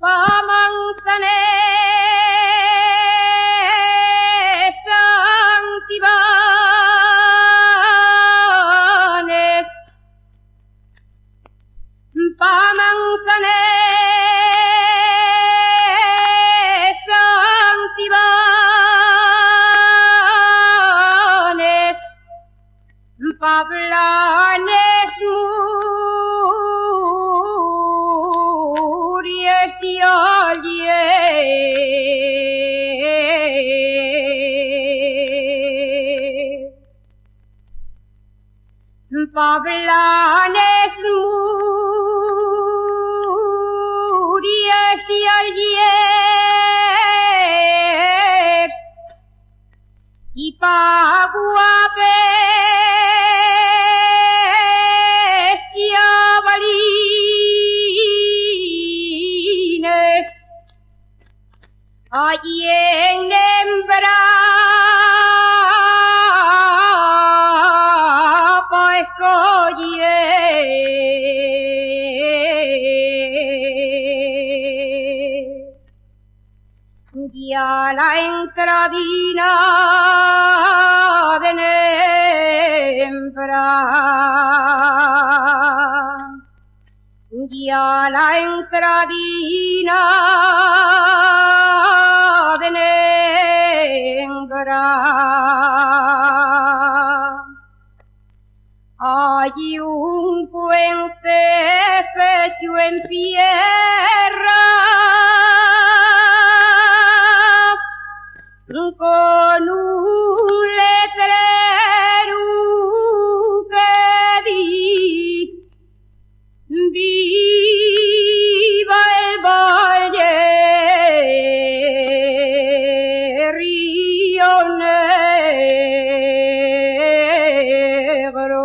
Pamanzanes Santibanes, Pamanzanes Santibanes, Pablanes Muriesti Pablanes Muriesti ayer y paguapes chavalines allí en Embrapa escoller. Ya la entradina de Nembra, ya la entradina de Nembra. Hay un puente fecho en tierra con un letrero que dice viva el valle Río Negro.